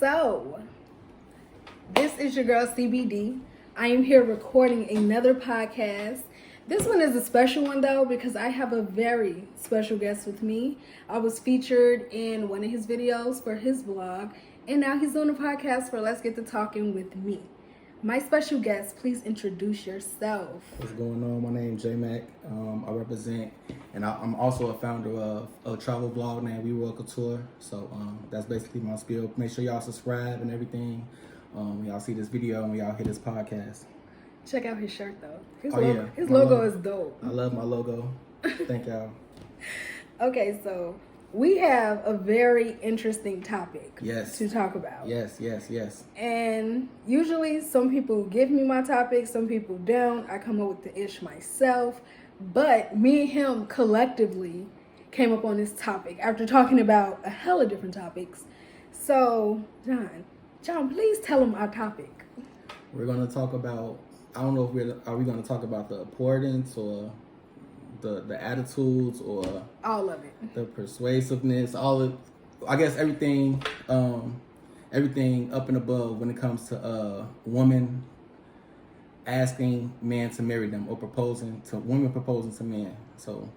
So, this is your girl CBD. I am here recording another podcast. This one is a special one though because I have a very special guest with me. I was featured in one of his videos for his vlog, and now he's doing a podcast for Let's Get to Talking with me. My special guest, please introduce yourself. What's going on? My name is J-Mac. I represent, and I'm also a founder of a travel blog named Wereldkultuur. So that's basically my spiel. Make sure y'all subscribe and everything. When y'all see this video and when y'all hear this podcast. Check out his shirt though. His my logo is dope. I love my logo. Thank y'all. Okay, so we have a very interesting topic to talk about. Yes. And usually some people give me my topic, some people don't. I come up with the ish myself. But me and him collectively came up on this topic after talking about a hell of different topics. So, John, please tell him our topic. We're going to talk about, I don't know if are we going to talk about the importance or the attitudes or all of it, the persuasiveness, I guess everything up and above when it comes to women asking men to marry them or women proposing to men. So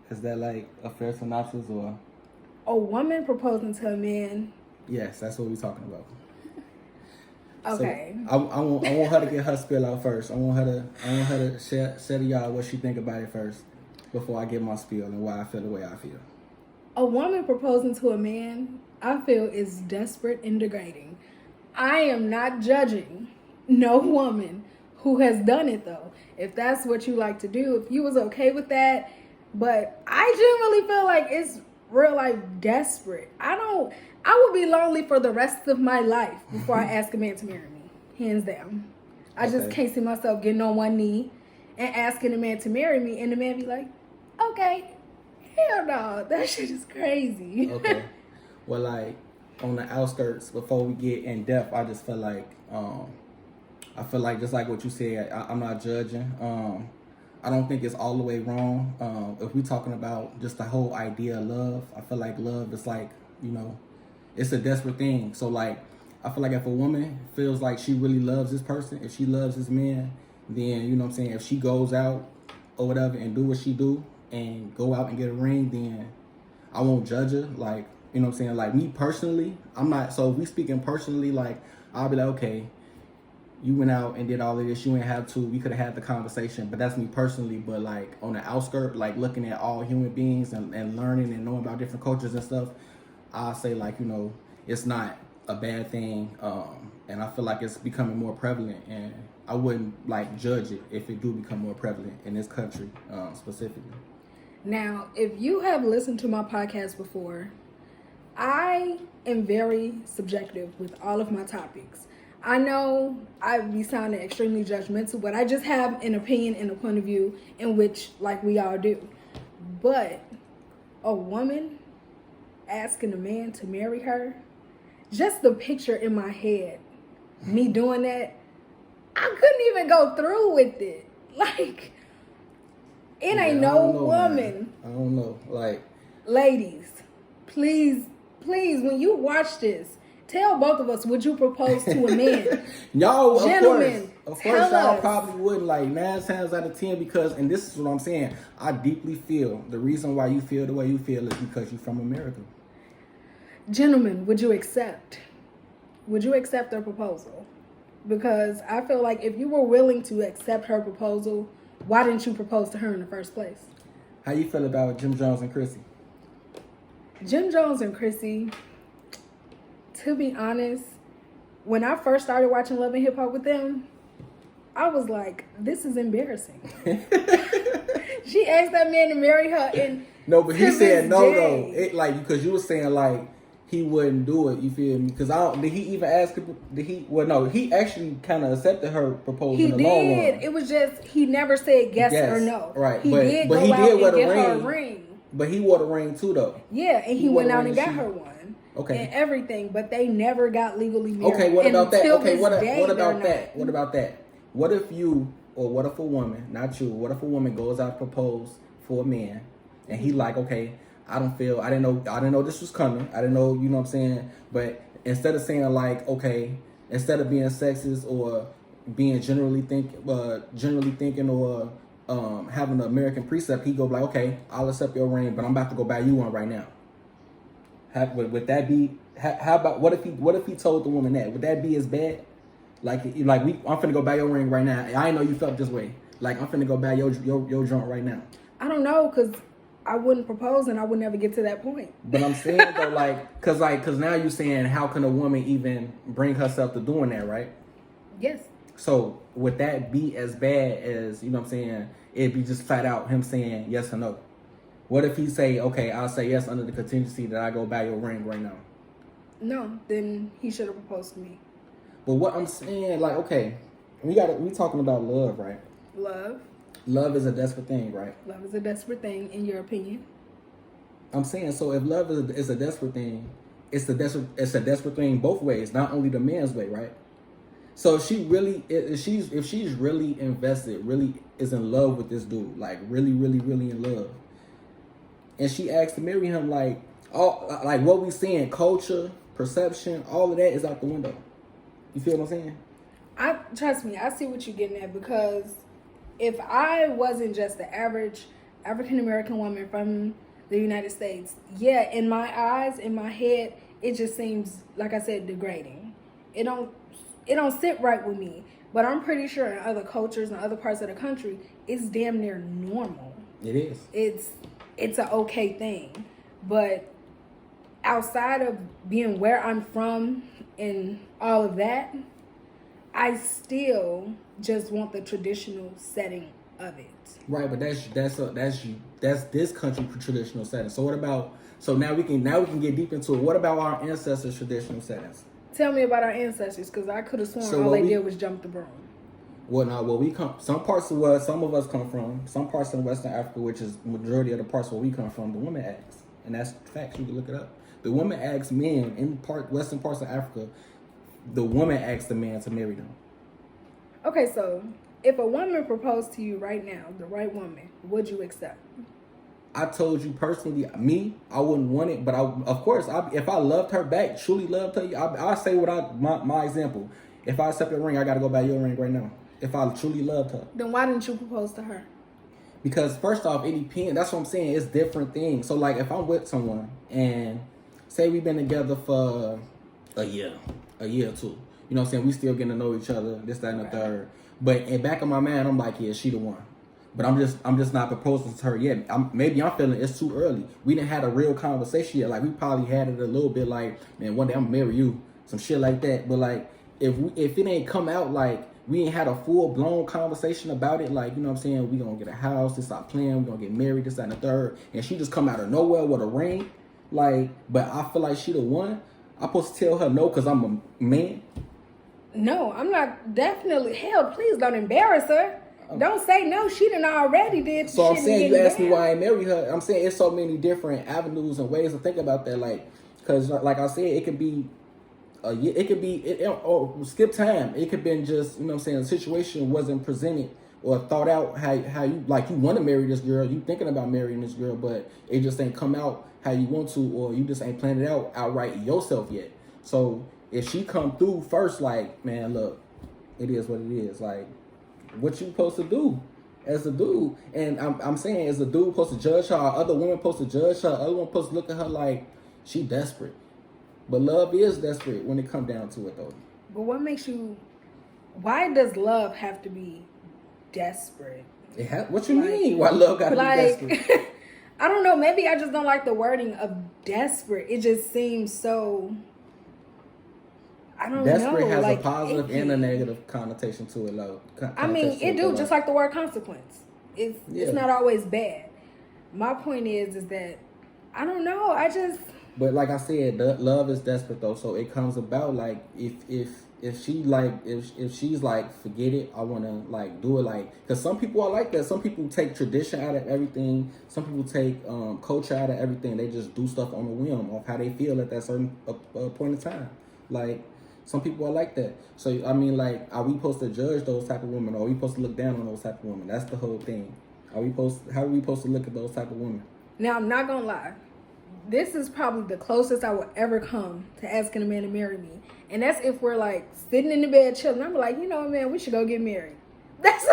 is that like a fair synopsis or a woman proposing to a man? Yes, that's what we're talking about. Okay. So I want her to get her spiel out first. I want her to share to y'all what she think about it first before I give my spiel and why I feel the way I feel. A woman proposing to a man, I feel, is desperate and degrading. I am not judging no woman who has done it though. If that's what you like to do, if you was okay with that, but I generally feel like it's real life desperate. I would be lonely for the rest of my life before I ask a man to marry me. Hands down. I just can't see myself getting on one knee and asking a man to marry me and the man be like, okay, hell no, that shit is crazy. Okay. Well, like, on the outskirts, before we get in depth, I just feel like, just like what you said, I'm not judging. I don't think it's all the way wrong. If we're talking about just the whole idea of love, I feel like love is like, it's a desperate thing. So like, I feel like if a woman feels like she really loves this person, if she loves this man, then, if she goes out or whatever and do what she do and go out and get a ring, then I won't judge her. Like, like me personally, I'm not, so if we speaking personally, like, I'll be like, okay, you went out and did all of this, you didn't have to, we could have had the conversation, but that's me personally. But like on the outskirt, like looking at all human beings and learning and knowing about different cultures and stuff, I'll say like, it's not a bad thing. And I feel like it's becoming more prevalent, and I wouldn't like judge it if it do become more prevalent in this country specifically. Now, if you have listened to my podcast before, I am very subjective with all of my topics. I know I be sounding extremely judgmental, but I just have an opinion and a point of view in which, like we all do. But a woman asking a man to marry her, just the picture in my head, me doing that, I couldn't even go through with it. Like, it ain't no woman. Man. I don't know. Like, ladies, please, when you watch this, tell both of us, would you propose to a man? Y'all, gentlemen, of course, y'all probably wouldn't, like 9 times out of 10, because, and this is what I'm saying, I deeply feel the reason why you feel the way you feel is because you're from America. Gentlemen, would you accept their proposal? Because I feel like if you were willing to accept her proposal, why didn't you propose to her in the first place? How you feel about Jim Jones and Chrissy? Jim Jones and Chrissy, to be honest, when I first started watching Love and Hip Hop with them, I was like, this is embarrassing. She asked that man to marry her, and no, but he said no though. It like, because you were saying like he wouldn't do it. You feel me? Because did he even ask? Did he? Well, no, he actually kind of accepted her proposal. He in the long run. did. It was just he never said yes or no. Right, he but did he go did out wear and the get her a ring. But he wore the ring too, though. Yeah, and he went out and got her one. Okay. And everything, but they never got legally married. Okay, what about that? Okay, what about that? What about that? What if you, or what if a woman, not you, what if a woman goes out to propose for a man, and he like, okay, I didn't know this was coming. I didn't know, you know what I'm saying? But instead of saying like, okay, instead of being sexist or being generally thinking or having an American precept, he go like, okay, I'll accept your ring, but I'm about to go buy you one right now. Would that be? How about what if he told the woman that? Would that be as bad? I'm finna go buy your ring right now. I didn't know you felt this way. Like, I'm finna go buy your joint right now. I don't know, because I wouldn't propose and I would never get to that point. But I'm saying though, cause now you're saying, how can a woman even bring herself to doing that, right? Yes. So would that be as bad as, you know what I'm saying, it'd be just flat out him saying yes or no? What if he say, okay, I'll say yes under the contingency that I go buy your ring right now? No, then he should have proposed to me. But what I'm saying, like, okay, we talking about love, right? Love is a desperate thing, right? Love is a desperate thing, in your opinion. I'm saying, so if love is a desperate thing, it's a desperate thing both ways, not only the man's way, right? So if she's really invested, really is in love with this dude, like really, really, really in love, and she asks to marry him, like what we seeing, culture, perception, all of that is out the window. You feel what I'm saying? Trust me, I see what you're getting at, because if I wasn't just the average African American woman from the United States, yeah, in my eyes, in my head, it just seems, like I said, degrading. It don't sit right with me. But I'm pretty sure in other cultures and other parts of the country, it's damn near normal. It is. It's an okay thing. But outside of being where I'm from and all of that, I still just want the traditional setting of it. Right, but that's this country traditional setting. So what about? So now we can get deep into it. What about our ancestors' traditional settings? Tell me about our ancestors, because I could have sworn all they did was jump the broom. Well, now, we come, some parts of where some of us come from, some parts in Western Africa, which is majority of the parts where we come from, the woman acts, and that's facts. You can look it up. The woman asks men in western parts of Africa. The woman asks the man to marry them. Okay, so if a woman proposed to you right now, the right woman, would you accept? I told you personally, I wouldn't want it, but of course, if I loved her back, truly loved her, I'll say my example. If I accept your ring, I got to go buy your ring right now. If I truly loved her. Then why didn't you propose to her? Because first off, it depends. That's what I'm saying. It's different things. So like if I'm with someone and say we've been together for a year or two. You know what I'm saying? We still getting to know each other, this, that, and the third. But in back of my mind, I'm like, yeah, she the one. But I'm just not proposing to her yet. Maybe I'm feeling it's too early. We didn't have a real conversation yet. Like we probably had it a little bit like, man, one day I'm gonna marry you, some shit like that. But like if it ain't come out like we ain't had a full blown conversation about it, like, you know what I'm saying, we gonna get a house, just stop playing, we gonna get married, this, that, and the third, and she just come out of nowhere with a ring, like, but I feel like she the one. I'm supposed to tell her no because I'm a man? No, I'm not. Definitely. Hell, please don't embarrass her. Don't say no. She done already did. So I'm saying, you asked me why I married her. I'm saying it's so many different avenues and ways to think about that. Like, because like I said, it could be a year. It could be or skip time. It could have been just, you know what I'm saying, the situation wasn't presented or thought out how you like you want to marry this girl. You thinking about marrying this girl, but it just ain't come out how you want to, or you just ain't planned it out outright yourself yet. So if she come through first, like, man, look, it is what it is. Like, what you supposed to do as a dude? And I'm saying, as a dude supposed to judge her, other women supposed to judge her, other women supposed to look at her like she desperate. But love is desperate when it come down to it, though. But what makes you? Why does love have to be desperate? What you mean? Why love gotta be desperate? I don't know. Maybe I just don't like the wording of desperate. It just seems so. I don't know. Desperate has like, a positive and a negative connotation to it, though. I mean, it do, just like the word consequence. It's not always bad. My point is that I don't know. But like I said, love is desperate though, so it comes about like if she's like, forget it, I want to like do it, like, because some people are like that. Some people take tradition out of everything. Some people take culture out of everything. They just do stuff on a whim of how they feel at that certain point in time. Like, some people are like that. So I mean, like, are we supposed to judge those type of women, or are we supposed to look down on those type of women? That's the whole thing. How are we supposed to look at those type of women? Now, I'm not gonna lie. this is probably the closest I will ever come to asking a man to marry me. And that's if we're like sitting in the bed chilling. I'm like, you know what, man, we should go get married. That's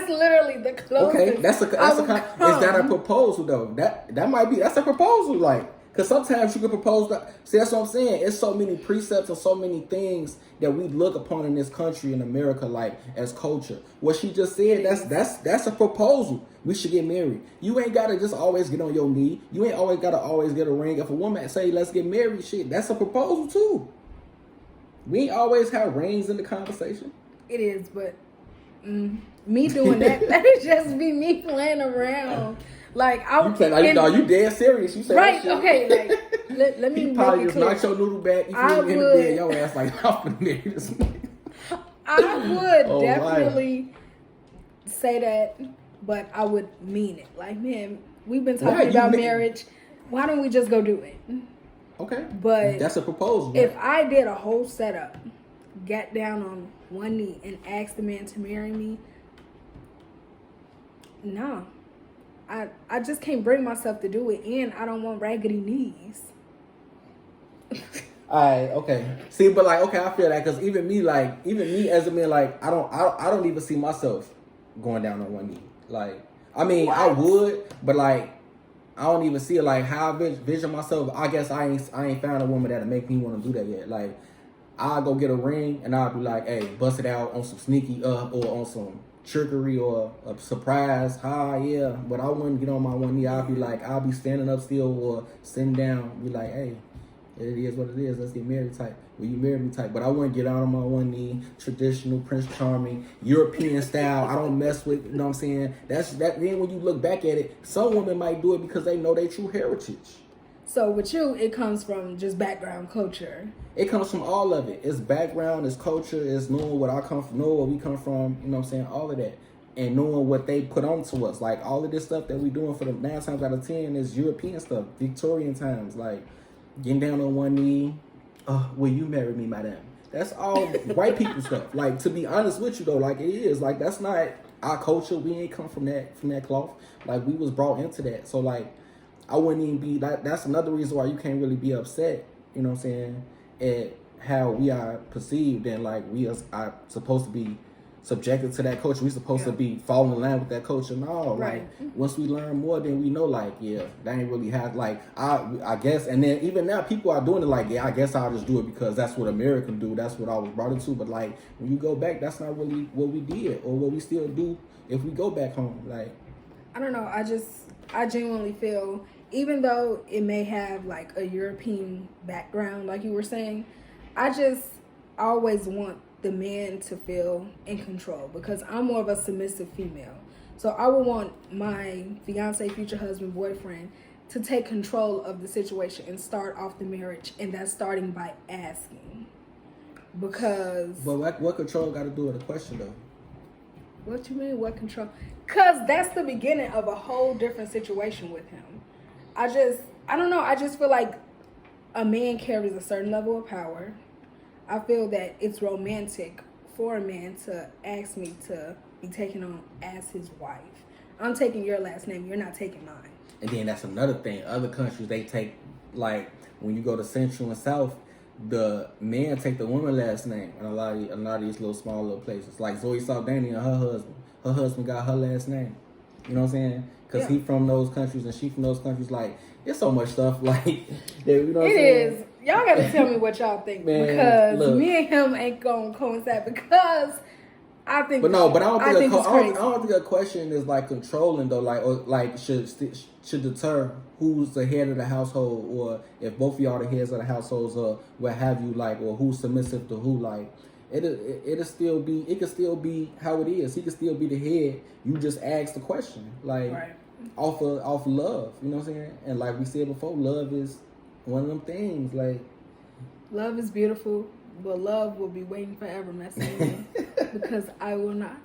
literally the closest. Okay, is that a proposal though? That might be, that's a proposal, like, because sometimes you can propose that. See, that's what I'm saying. It's so many precepts and so many things that we look upon in this country, in America, like as culture. What she just said, that's a proposal. We should get married. You ain't gotta just always get on your knee. You ain't always gotta always get a ring. If a woman say let's get married, shit, that's a proposal too. We ain't always have rings in the conversation. It is, but me doing that would just be me playing around. Like you dead serious? You say right? Okay, like let me. He probably make it just clear. knocked your noodle back. You feel in the bed, your ass like I'm gonna marry this man. I would definitely say that, but I would mean it. Like, man, we've been talking about marriage. Why don't we just go do it? Okay, but that's a proposal. If I did a whole setup, got down on one knee and asked the man to marry me, no. I just can't bring myself to do it, and I don't want raggedy knees. Alright, okay. See, but like, okay, I feel that because even me as a man, like, I don't even see myself going down on one knee. Like, I mean, what? I would, but like, I don't even see it. Like, how I vision myself. I guess I ain't found a woman that'll make me want to do that yet. Like, I'll go get a ring and I'll be like, hey, bust it out on some sneaky or on some trickery or a surprise. Yeah, but I wouldn't get on my one knee. I'll be like, I'll be standing up still or sitting down, be like, hey, it is what it is, let's get married type. Will you marry me type? But I wouldn't get out on my one knee, traditional Prince Charming, European style. I don't mess with, you know what I'm saying? Then when you look back at it, some women might do it because they know their true heritage. So with you, it comes from just background culture. It comes from all of it. It's background, it's culture, it's knowing what I come from, knowing where we come from, you know what I'm saying? All of that. And knowing what they put onto us. Like, all of this stuff that we doing for the 9 times out of 10 is European stuff, Victorian times. Like, getting down on one knee, will you marry me, madam? That's all white people stuff. Like, to be honest with you, though, like, it is. Like, that's not our culture. We ain't come from that cloth. Like, we was brought into that. So, like, I wouldn't even be, that's another reason why you can't really be upset, you know what I'm saying, at how we are perceived and like we are supposed to be subjected to that culture. We supposed to be falling in line with that culture. No, right. Like, once we learn more, then we know, like, yeah, that ain't really have, like, I guess, and then even now people are doing it like, yeah, I guess I'll just do it because that's what Americans do. That's what I was brought into. But like, when you go back, that's not really what we did or what we still do if we go back home. Like, I don't know. I genuinely feel, even though it may have like a European background, like you were saying, I just always want the man to feel in control because I'm more of a submissive female. So I would want my fiance, future husband, boyfriend to take control of the situation and start off the marriage, and that's starting by asking. Because... But what control got to do with the question, though? What you mean, what control? Because that's the beginning of a whole different situation with him. I don't know. I just feel like a man carries a certain level of power. I feel that it's romantic for a man to ask me to be taken on as his wife. I'm taking your last name. You're not taking mine. And then that's another thing. Other countries, they take, like, when you go to Central and South, the men take the woman last name in a lot of these little small little places. Like Zoe Saldana and her husband got her last name. You know what I'm saying? Because he from those countries and she from those countries. Like, there's so much stuff like that, you know what I'm saying? Is. Y'all got to tell me what y'all think. Man, because look, me and him ain't going to coincide because I think... But no, but I don't think a question is like controlling though, like, or like should deter who's the head of the household, or if both of y'all the heads of the households, or what have you, like, or who's submissive to who. Like, it could still be how it is. He could still be the head. You just ask the question, like, off love. You know what I'm saying? And like we said before, love is one of them things. Like, love is beautiful, but love will be waiting forever, messing with me because I will not.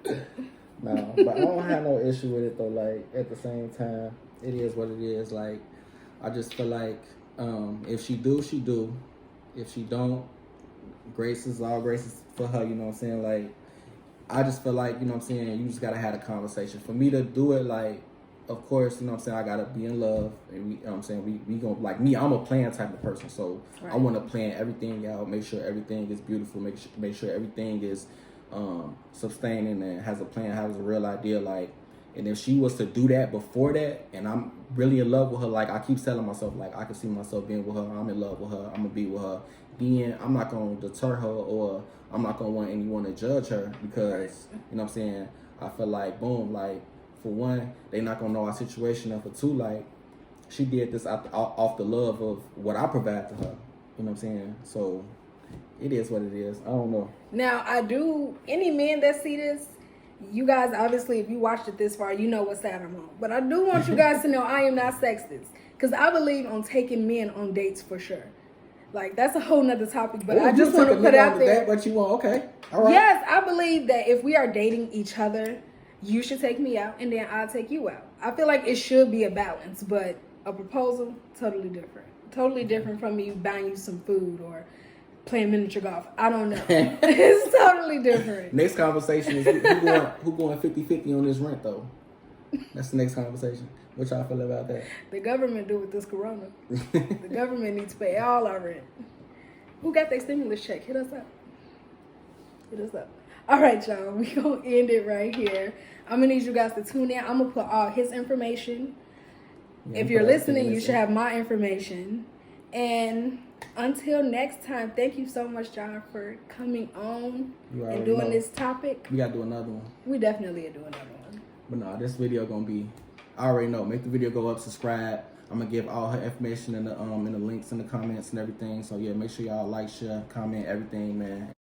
No, but I don't have no issue with it though. Like, at the same time, it is what it is. Like, I just feel like if she do, she do. If she don't, grace is all graces for her. You know what I'm saying? Like, I just feel like, you know what I'm saying, you just gotta have a conversation. For me to do it, like, of course, you know what I'm saying, I gotta be in love, and you know what I'm saying, we gonna, like me, I'm a plan type of person, so Right. I want to plan everything out, make sure everything is beautiful, make sure everything is sustaining and has a plan, has a real idea, like. And if she was to do that before that, and I'm really in love with her, like I keep telling myself, like I can see myself being with her, I'm in love with her, I'm gonna be with her, then I'm not gonna deter her, or I'm not gonna want anyone to judge her, because you know what I'm saying, I feel like, boom, like, for one, they not gonna know our situation, and for two, like, she did this off the love of what I provide to her. You know what I'm saying? So it is what it is. I don't know. Now, any men that see this, you guys, obviously, if you watched it this far, you know what side I'm on. But I do want you guys to know I am not sexist, because I believe on taking men on dates for sure. Like, that's a whole nother topic, but I just want to put out there. But you want, okay. All right. Yes, I believe that if we are dating each other, you should take me out, and then I'll take you out. I feel like it should be a balance, but a proposal, totally different. Totally different from me buying you some food or playing miniature golf. I don't know. It's totally different. Next conversation is who going 50-50 on this rent, though. That's the next conversation. What y'all feel about that? The government do with this corona. The government needs to pay all our rent. Who got their stimulus check? Hit us up. Hit us up. All right, y'all. We gonna end it right here. I'm gonna need you guys to tune in. I'm gonna put all his information. Yeah, if you're listening, you should have my information. And until next time, thank you so much, John, for coming on and doing this topic. We gotta do another one. We definitely do another one. But no, this video gonna be, I already know. Make the video go up, subscribe. I'm gonna give all her information in the links in the comments and everything. So yeah, make sure y'all like, share, comment, everything, man.